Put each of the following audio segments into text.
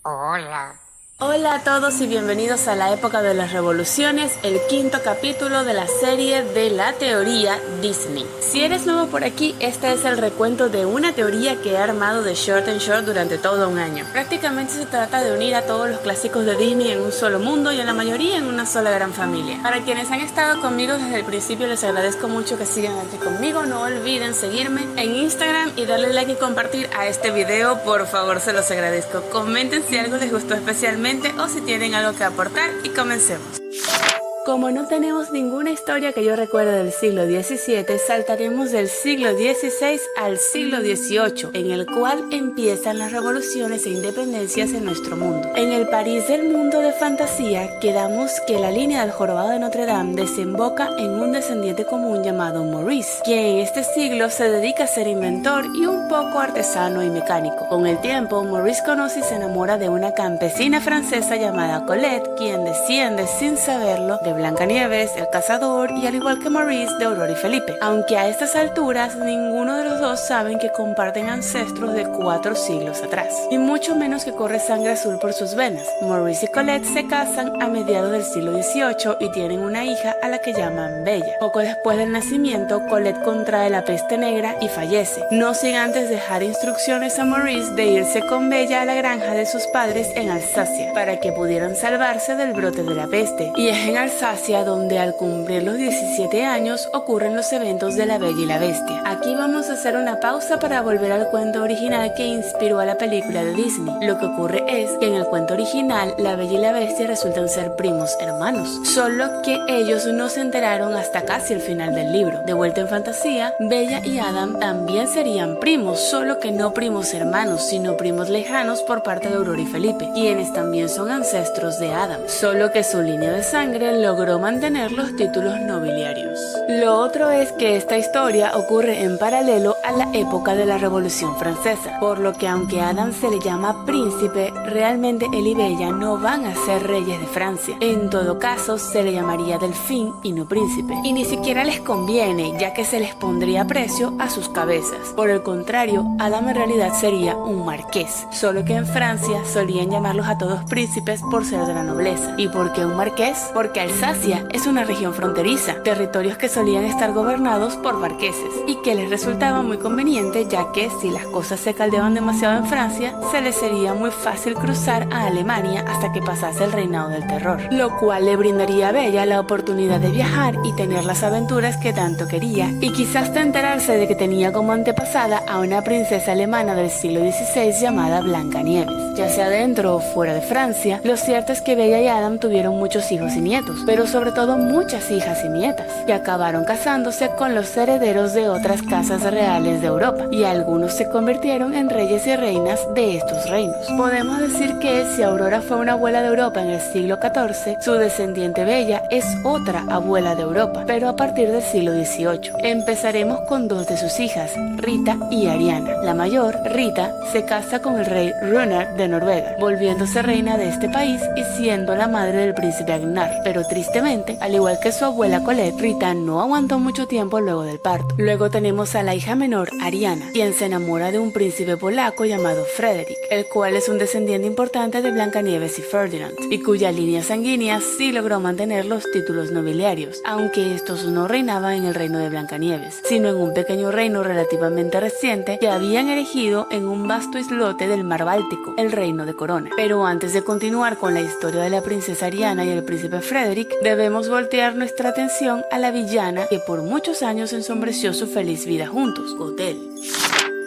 Hola. Hola a todos y bienvenidos a la época de las revoluciones, el quinto capítulo de la serie de la teoría Disney. Si eres nuevo por aquí, este es el recuento de una teoría que he armado de short en short durante todo un año. Prácticamente se trata de unir a todos los clásicos de Disney en un solo mundo y a la mayoría en una sola gran familia. Para quienes han estado conmigo desde el principio, les agradezco mucho que sigan aquí conmigo. No olviden seguirme en Instagram y darle like y compartir a este video, por favor, se los agradezco. Comenten si algo les gustó especialmente o si tienen algo que aportar y comencemos. Como no tenemos ninguna historia que yo recuerde del siglo XVII, saltaremos del siglo XVI al siglo XVIII, en el cual empiezan las revoluciones e independencias en nuestro mundo. En el París del mundo de fantasía, quedamos que la línea del jorobado de Notre Dame desemboca en un descendiente común llamado Maurice, quien en este siglo se dedica a ser inventor y un poco artesano y mecánico. Con el tiempo, Maurice conoce y se enamora de una campesina francesa llamada Colette, quien desciende sin saberlo de Blancanieves, el cazador y al igual que Maurice de Aurora y Felipe, aunque a estas alturas ninguno de los dos saben que comparten ancestros de 4 siglos atrás, y mucho menos que corre sangre azul por sus venas. Maurice y Colette se casan a mediados del siglo XVIII y tienen una hija a la que llaman Bella. Poco después del nacimiento, Colette contrae la peste negra y fallece, no sin antes dejar instrucciones a Maurice de irse con Bella a la granja de sus padres en Alsacia, para que pudieran salvarse del brote de la peste, y es en Alsacia donde al cumplir los 17 años ocurren los eventos de La Bella y la Bestia. Aquí vamos a hacer una pausa para volver al cuento original que inspiró a la película de Disney. Lo que ocurre es que en el cuento original La Bella y la Bestia resultan ser primos hermanos, solo que ellos no se enteraron hasta casi el final del libro. De vuelta en fantasía, Bella y Adam también serían primos, solo que no primos hermanos, sino primos lejanos por parte de Aurora y Felipe, quienes también son ancestros de Adam, solo que su línea de sangre logró mantener los títulos nobiliarios. Lo otro es que esta historia ocurre en paralelo a la época de la Revolución Francesa, por lo que aunque a Adam se le llama príncipe, realmente él y Bella no van a ser reyes de Francia. En todo caso, se le llamaría delfín y no príncipe, y ni siquiera les conviene, ya que se les pondría precio a sus cabezas. Por el contrario, Adam en realidad sería un marqués, solo que en Francia solían llamarlos a todos príncipes por ser de la nobleza. ¿Y por qué un marqués? Porque Alsacia es una región fronteriza, territorios que solían estar gobernados por marqueses y que les resultaba muy conveniente, ya que si las cosas se caldeaban demasiado en Francia, se les sería muy fácil cruzar a Alemania hasta que pasase el reinado del terror, lo cual le brindaría a Bella la oportunidad de viajar y tener las aventuras que tanto quería, y quizás hasta enterarse de que tenía como antepasada a una princesa alemana del siglo XVI llamada Blancanieves. Ya sea dentro o fuera de Francia, lo cierto es que Bella y Adam tuvieron muchos hijos y nietos, pero sobre todo muchas hijas y nietas, y acabaron casándose con los herederos de otras casas reales de Europa, y algunos se convirtieron en reyes y reinas de estos reinos. Podemos decir que si Aurora fue una abuela de Europa en el siglo XIV, su descendiente Bella es otra abuela de Europa, pero a partir del siglo XVIII. Empezaremos con 2 de sus hijas, Rita y Ariana. La mayor, Rita, se casa con el rey Runar de Noruega, volviéndose reina de este país y siendo la madre del príncipe Agnar, pero tristemente, al igual que su abuela Colette, Rita no aguantó mucho tiempo luego del parto. Luego tenemos a la hija menor, Ariana, quien se enamora de un príncipe polaco llamado Frederick, el cual es un descendiente importante de Blancanieves y Ferdinand, y cuya línea sanguínea sí logró mantener los títulos nobiliarios, aunque estos no reinaban en el reino de Blancanieves, sino en un pequeño reino relativamente reciente que habían erigido en un vasto islote del mar Báltico, el reino de Corona. Pero antes de continuar con la historia de la princesa Ariana y el príncipe Frederick, debemos voltear nuestra atención a la villana que por muchos años ensombreció su feliz vida juntos, Gothel.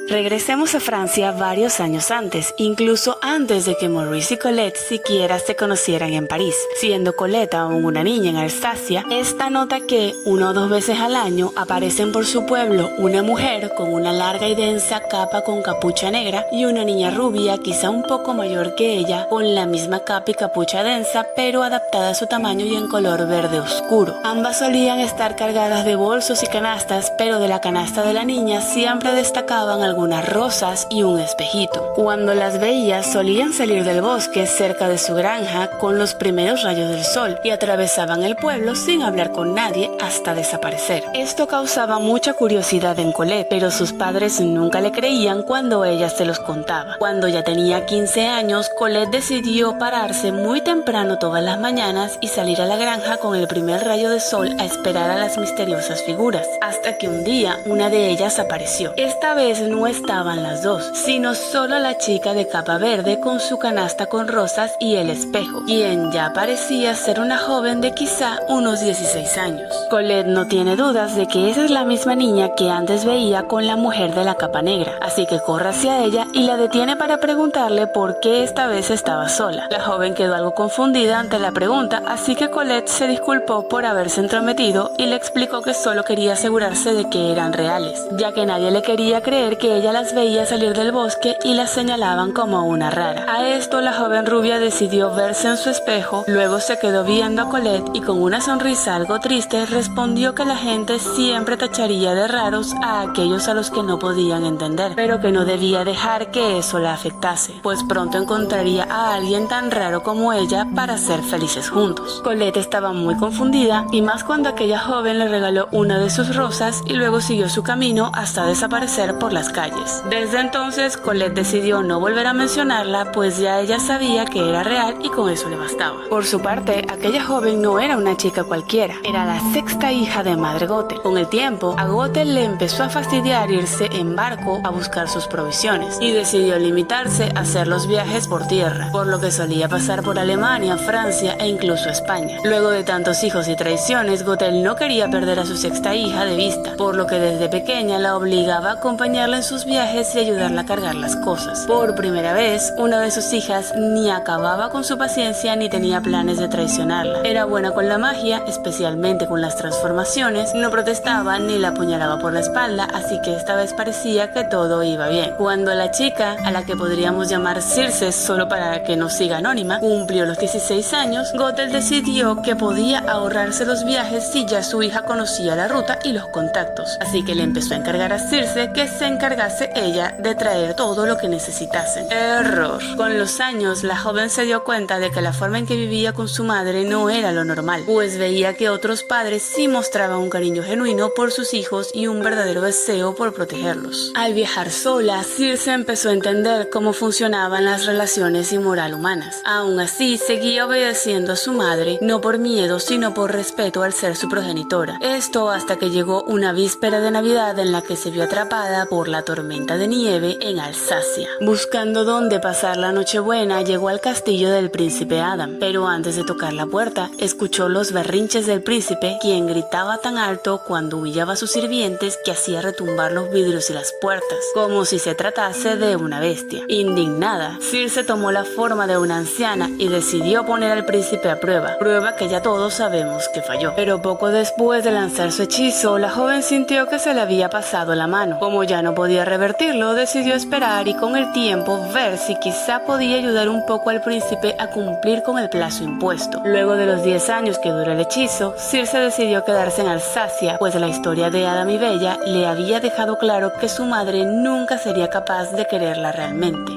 Regresemos a Francia varios años antes, incluso antes de que Maurice y Colette siquiera se conocieran en París. Siendo Colette aún una niña en Alsacia, esta nota que 1 o 2 veces al año aparecen por su pueblo una mujer con una larga y densa capa con capucha negra y una niña rubia, quizá un poco mayor que ella, con la misma capa y capucha densa, pero adaptada a su tamaño y en color verde oscuro. Ambas solían estar cargadas de bolsos y canastas, pero de la canasta de la niña siempre destacaban algunas rosas y un espejito. Cuando las veía solían salir del bosque cerca de su granja con los primeros rayos del sol y atravesaban el pueblo sin hablar con nadie hasta desaparecer. Esto causaba mucha curiosidad en Colette, pero sus padres nunca le creían cuando ella se los contaba. Cuando ya tenía 15 años, Colette decidió pararse muy temprano todas las mañanas y salir a la granja con el primer rayo de sol a esperar a las misteriosas figuras, hasta que un día una de ellas apareció. Esta vez no estaban las dos, sino solo la chica de capa verde con su canasta con rosas y el espejo, quien ya parecía ser una joven de quizá unos 16 años. Colette no tiene dudas de que esa es la misma niña que antes veía con la mujer de la capa negra, así que corre hacia ella y la detiene para preguntarle por qué esta vez estaba sola. La joven quedó algo confundida ante la pregunta, así que Colette se disculpó por haberse entrometido y le explicó que solo quería asegurarse de que eran reales, ya que nadie le quería creer que ella las veía salir del bosque y las señalaban como una rara. A esto la joven rubia decidió verse en su espejo, luego se quedó viendo a Colette y con una sonrisa algo triste respondió que la gente siempre tacharía de raros a aquellos a los que no podían entender, pero que no debía dejar que eso la afectase, pues pronto encontraría a alguien tan raro como ella para ser felices juntos. Colette estaba muy confundida, y más cuando aquella joven le regaló una de sus rosas y luego siguió su camino hasta desaparecer por las calles. Desde entonces Colette decidió no volver a mencionarla, pues ya ella sabía que era real y con eso le bastaba. Por su parte, aquella joven no era una chica cualquiera, era la sexta hija de Madre Gothel. Con el tiempo, a Gothel le empezó a fastidiar irse en barco a buscar sus provisiones y decidió limitarse a hacer los viajes por tierra, por lo que solía pasar por Alemania, Francia e incluso España. Luego de tantos hijos y traiciones, Gothel no quería perder a su sexta hija de vista, por lo que desde pequeña la obligaba a acompañarla en sus viajes y ayudarla a cargar las cosas. Por primera vez, una de sus hijas ni acababa con su paciencia ni tenía planes de traicionarla. Era buena con la magia, especialmente con las transformaciones, no protestaba ni la apuñalaba por la espalda, así que esta vez parecía que todo iba bien. Cuando la chica, a la que podríamos llamar Circe solo para que no siga anónima, cumplió los 16 años, Gothel decidió que podía ahorrarse los viajes si ya su hija conocía la ruta y los contactos, así que le empezó a encargar a Circe que se encargase ella de traer todo lo que necesitasen. Error. Con los años, la joven se dio cuenta de que la forma en que vivía con su madre no era lo normal, pues veía que otros padres sí mostraban un cariño genuino por sus hijos y un verdadero deseo por protegerlos. Al viajar sola, Circe empezó a entender cómo funcionaban las relaciones y moral humanas. Aún así, seguía obedeciendo a su madre, no por miedo, sino por respeto al ser su progenitora. Esto hasta que llegó una víspera de Navidad en la que se vio atrapada por la tormenta de nieve en Alsacia. Buscando dónde pasar la Nochebuena, llegó al castillo del príncipe Adam, pero antes de tocar la puerta, escuchó los berrinches del príncipe, quien gritaba tan alto cuando humillaba a sus sirvientes que hacía retumbar los vidrios y las puertas, como si se tratase de una bestia. Indignada, Circe tomó la forma de una anciana y decidió poner al príncipe a prueba que ya todos sabemos que falló. Pero poco después de lanzar su hechizo, la joven sintió que se le había pasado la mano. Como ya no podía revertirlo, decidió esperar y con el tiempo ver si quizá podía ayudar un poco al príncipe a cumplir con el plazo impuesto. Luego de los 10 años que duró el hechizo, Circe decidió quedarse en Alsacia, pues la historia de Adam y Bella le había dejado claro que su madre nunca sería capaz de quererla realmente.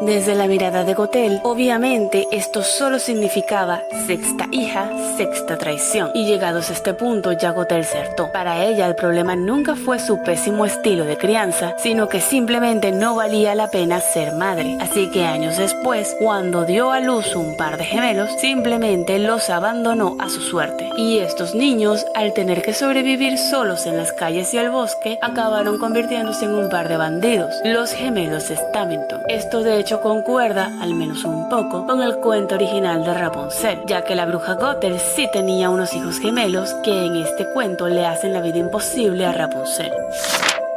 Desde la mirada de Gothel, obviamente esto solo significaba sexta hija, sexta traición. Y llegados a este punto, ya Gothel se hartó. Para ella el problema nunca fue su pésimo estilo de crianza, sino que simplemente no valía la pena ser madre. Así que años después, cuando dio a luz un par de gemelos, simplemente los abandonó a su suerte. Y estos niños, al tener que sobrevivir solos en las calles y el bosque, acabaron convirtiéndose en un par de bandidos, los gemelos Staminton. Esto de hecho concuerda, al menos un poco, con el cuento original de Rapunzel, ya que la bruja Gothel sí tenía unos hijos gemelos que en este cuento le hacen la vida imposible a Rapunzel.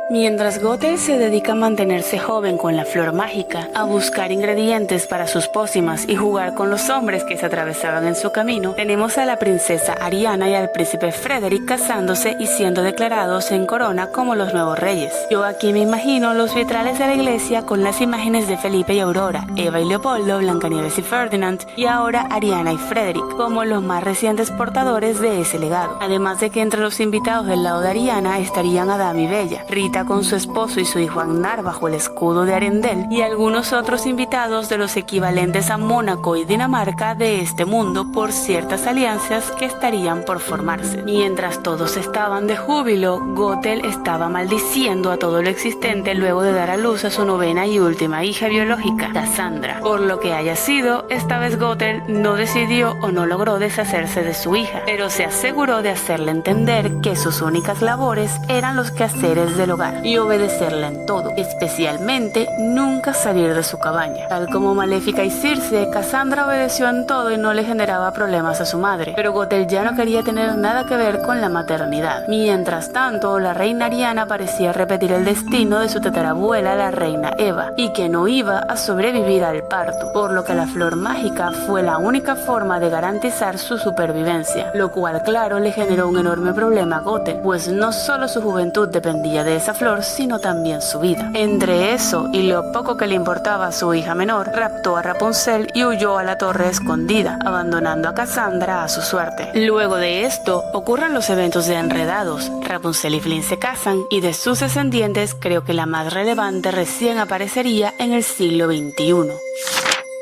Mientras Gothel se dedica a mantenerse joven con la flor mágica, a buscar ingredientes para sus pócimas y jugar con los hombres que se atravesaban en su camino, tenemos a la princesa Ariana y al príncipe Frederick casándose y siendo declarados en corona como los nuevos reyes. Yo aquí me imagino los vitrales de la iglesia con las imágenes de Felipe y Aurora, Eva y Leopoldo, Blancanieves y Ferdinand, y ahora Ariana y Frederick, como los más recientes portadores de ese legado. Además de que entre los invitados del lado de Ariana estarían Adam y Bella, Rita visita con su esposo y su hijo Agnar bajo el escudo de Arendelle y algunos otros invitados de los equivalentes a Mónaco y Dinamarca de este mundo por ciertas alianzas que estarían por formarse. Mientras todos estaban de júbilo, Gothel estaba maldiciendo a todo lo existente luego de dar a luz a su novena y última hija biológica, Cassandra. Por lo que haya sido, esta vez Gothel no decidió o no logró deshacerse de su hija, pero se aseguró de hacerle entender que sus únicas labores eran los quehaceres del hogar y obedecerla en todo, especialmente nunca salir de su cabaña. Tal como Maléfica y Circe, Cassandra obedeció en todo y no le generaba problemas a su madre, pero Gothel ya no quería tener nada que ver con la maternidad. Mientras tanto, la reina Ariana parecía repetir el destino de su tatarabuela, la reina Eva, y que no iba a sobrevivir al parto, por lo que la flor mágica fue la única forma de garantizar su supervivencia, lo cual claro le generó un enorme problema a Gothel, pues no solo su juventud dependía de esa flor, sino también su vida. Entre eso y lo poco que le importaba a su hija menor, raptó a Rapunzel y huyó a la torre escondida, abandonando a Cassandra a su suerte. Luego de esto, ocurren los eventos de Enredados. Rapunzel y Flynn se casan y de sus descendientes creo que la más relevante recién aparecería en el siglo XXI.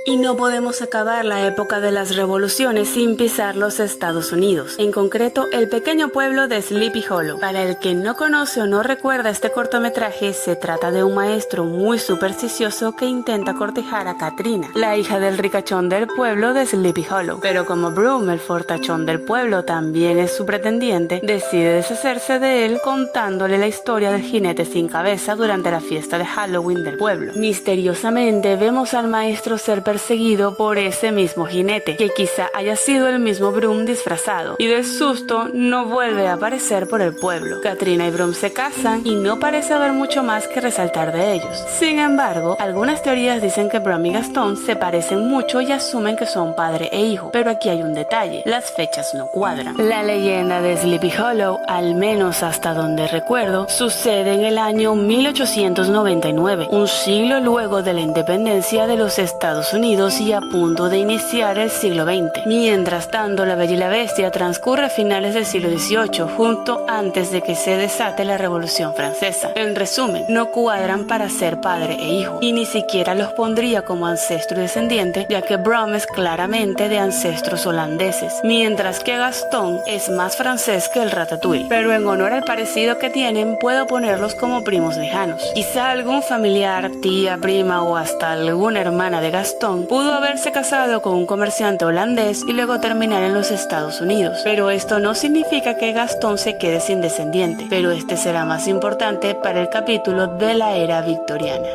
Y no podemos acabar la época de las revoluciones sin pisar los Estados Unidos, en concreto el pequeño pueblo de Sleepy Hollow. Para el que no conoce o no recuerda este cortometraje, se trata de un maestro muy supersticioso que intenta cortejar a Katrina, la hija del ricachón del pueblo de Sleepy Hollow. Pero como Broom, el fortachón del pueblo, también es su pretendiente, decide deshacerse de él contándole la historia del jinete sin cabeza durante la fiesta de Halloween del pueblo. Misteriosamente vemos al maestro ser perseguido por ese mismo jinete, que quizá haya sido el mismo Broom disfrazado, y del susto no vuelve a aparecer por el pueblo. Katrina y Broom se casan y no parece haber mucho más que resaltar de ellos. Sin embargo, algunas teorías dicen que Broom y Gastón se parecen mucho y asumen que son padre e hijo, pero aquí hay un detalle: las fechas no cuadran. La leyenda de Sleepy Hollow, al menos hasta donde recuerdo, sucede en el año 1899, un siglo luego de la independencia de los Estados Unidos y a punto de iniciar el siglo XX. Mientras tanto, La Bella y la Bestia transcurre a finales del siglo XVIII, justo antes de que se desate la Revolución Francesa. En resumen, no cuadran para ser padre e hijo, y ni siquiera los pondría como ancestro y descendiente, ya que Broom es claramente de ancestros holandeses, mientras que Gastón es más francés que el Ratatouille. Pero en honor al parecido que tienen, puedo ponerlos como primos lejanos. Quizá algún familiar, tía, prima o hasta alguna hermana de Gastón pudo haberse casado con un comerciante holandés y luego terminar en los Estados Unidos. Pero esto no significa que Gastón se quede sin descendiente, pero este será más importante para el capítulo de la era victoriana.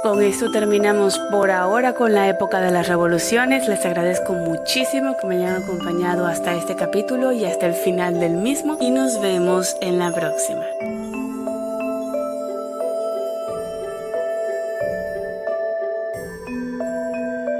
Con esto terminamos por ahora con la época de las revoluciones. Les agradezco muchísimo que me hayan acompañado hasta este capítulo y hasta el final del mismo, y nos vemos en la próxima.